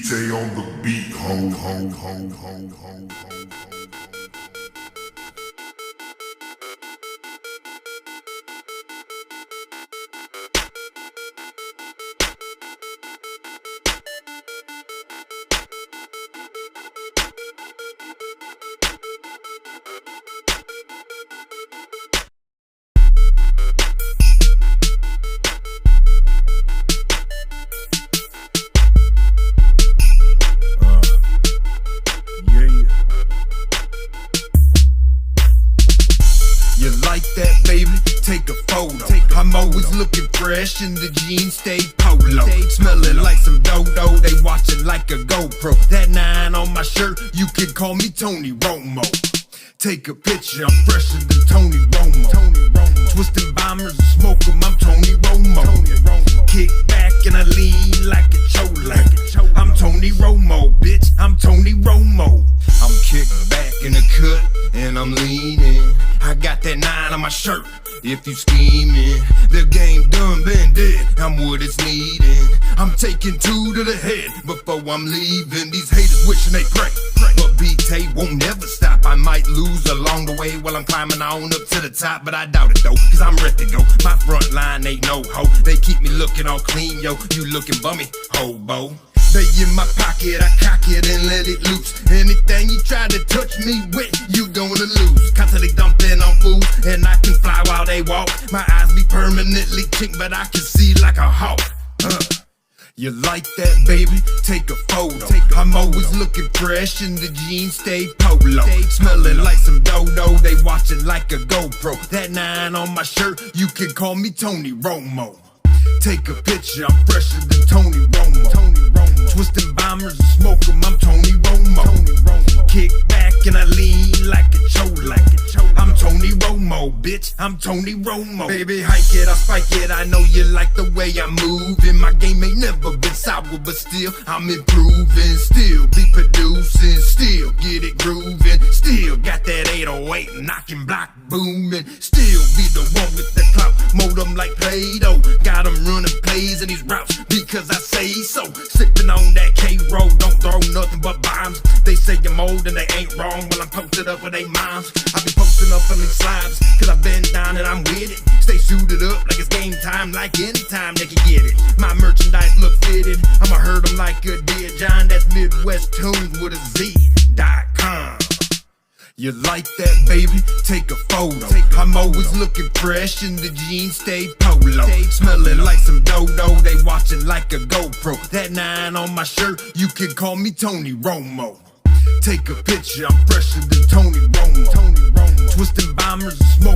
B-tay on the beat, home, home, home, home, home, home. You like that, baby? Take a photo. I'm always looking fresh in the jeans, stay polo. Smelling like some dodo, they watching like a GoPro. That 9 on my shirt, you can call me Tony Romo. Take a picture, I'm fresher than Tony Romo. Twisting bombers and smoke 'em, I'm Tony Romo. Kick back and I lean like a cholo. I'm Tony Romo, bitch, I'm Tony Romo. I'm kicked back in the cut and I'm leaning. I got that 9 on my shirt. If you scheming, the game done been dead. I'm what it's needing. I'm taking 2 to the head before I'm leaving. These haters wishing they pray, but B-tay won't never stop. I might lose along the way while I'm climbing on up to the top, but I doubt it though, cause I'm ready to go. My front line ain't no hoe. They keep me looking all clean, yo. You looking bummy, hobo. They in my pocket, I cock it and let it loose. Anything you try to touch me with, you gonna lose. Constantly dumping on food, and I can fly while they walk. My eyes be permanently kinked, but I can see like a hawk. You like that, baby? Take a photo. I'm always looking fresh in the jeans, stay polo. Smelling like some dodo, they watching like a GoPro. That 9 on my shirt, you can call me Tony Romo. Take a picture, I'm fresher than Tony Romo. Twisting bombers and smoke 'em, I'm Tony Romo. Kick back and I lean like a cholo. I'm Tony Romo, bitch, I'm Tony Romo. Baby, hike it, I spike it, I know you like the way I'm moving. My game ain't never been sour, but still, I'm improving. Still be producing, still get it grooving. Still got that 808 knocking block booming. Still be the one with the clout, mold 'em like Play-Doh. Got 'em running plays in these routes because I say so. Sipping on that K-Roll, don't throw nothing but bombs. They say I'm old and they ain't wrong, well I'm posted up with they moms. I be posting up on these slides, cause I've been down and I'm with it. Stay suited up like it's game time, like anytime they can get it. My merchandise look fitted, I'ma hurt 'em like a dear John. That's Midwest Tunes with a Z.com. You like that, baby? Take a photo. I'm always looking fresh in the jeans, stay polo. Smelling like some dodo, they watching like a GoPro. That 9 on my shirt, you can call me Tony Romo. Take a picture, I'm fresher than Tony Romo. Twisting bombers and smoke